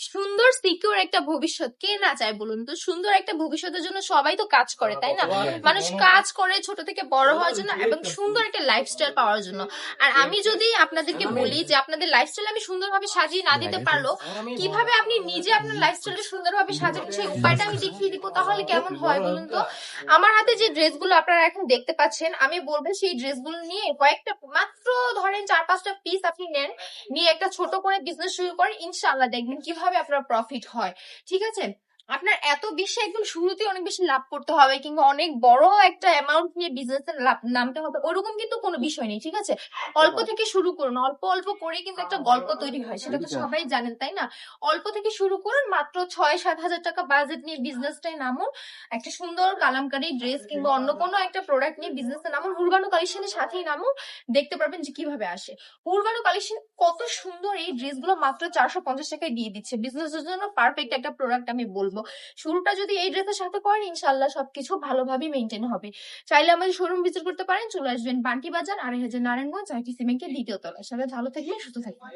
সুন্দর সিকিউর একটা ভবিষ্যৎ কে না চায় বলুন তো? সুন্দর একটা ভবিষ্যতের জন্য সবাই তো কাজ করে, তাই না? মানুষ কাজ করে ছোট থেকে বড় হওয়ার জন্য এবং সুন্দর একটা লাইফস্টাইল পাওয়ার জন্য। আর আমি যদি আপনাদেরকে বলি যে আপনাদের লাইফস্টাইল আমি সুন্দরভাবে সাজিয়ে না দিতে পারলো, কিভাবে আপনি নিজে আপনার লাইফস্টাইলটা সুন্দরভাবে সাজাবেন সেই উপায়টা আমি দেখিয়ে দিব, তাহলে কেমন হয় বলুন তো? আমার হাতে যে ড্রেসগুলো আপনারা এখন দেখতে পাচ্ছেন, আমি বলবো সেই ড্রেসগুলো নিয়ে কয়েকটা, মাত্র ধরেন 4-5টা পিস আপনি নেন, নিয়ে একটা ছোট করে বিজনেস শুরু করেন, ইনশাআল্লাহ দেখবেন কিভাবে আপনার প্রফিট হয়। ঠিক আছে? আপনার এত বেশি একদম শুরুতে অনেক বেশি লাভ করতে হবে কিংবা অনেক বড় একটা অ্যামাউন্ট নিয়ে বিজনেসে নামতে হবে, ওরকম কিন্তু কোনো বিষয় নেই। ঠিক আছে? অল্প থেকে শুরু করুন, অল্প অল্প করে কিন্তু একটা গল্প তৈরি হয়, সেটা তো সবাই জানেন, তাই না? অল্প থেকে শুরু করুন, মাত্র 6-7 হাজার টাকা বাজেট নিয়ে বিজনেসটাই নামুন। একটা সুন্দর কালামকারী ড্রেস কিংবা অন্য কোনো একটা প্রোডাক্ট নিয়ে বিজনেসে নামুন, হুরবানো কালেকশনের সাথেই নামুন, দেখতে পারবেন যে কিভাবে আসে। হুরবানো কালেকশন কত সুন্দর, এই ড্রেসগুলো মাত্র 450 টাকায় দিয়ে দিচ্ছে, বিজনেসের জন্য পারফেক্ট একটা প্রোডাক্ট আমি বলবো। শুরুটা যদি এই ড্রেসের সাথে করেন, ইনশাল্লাহ সবকিছু ভালোভাবে মেনটেন হবে। চাইলে আমাদের শোরুম ভিজিট করতে পারেন, চলে আসবেন বান্টি বাজার, 2500 নারায়ণগঞ্জ, আইটিসি ব্যাংকের দ্বিতীয় তলায়। সবাই ভালো থাকবেন, সুস্থ থাকবেন।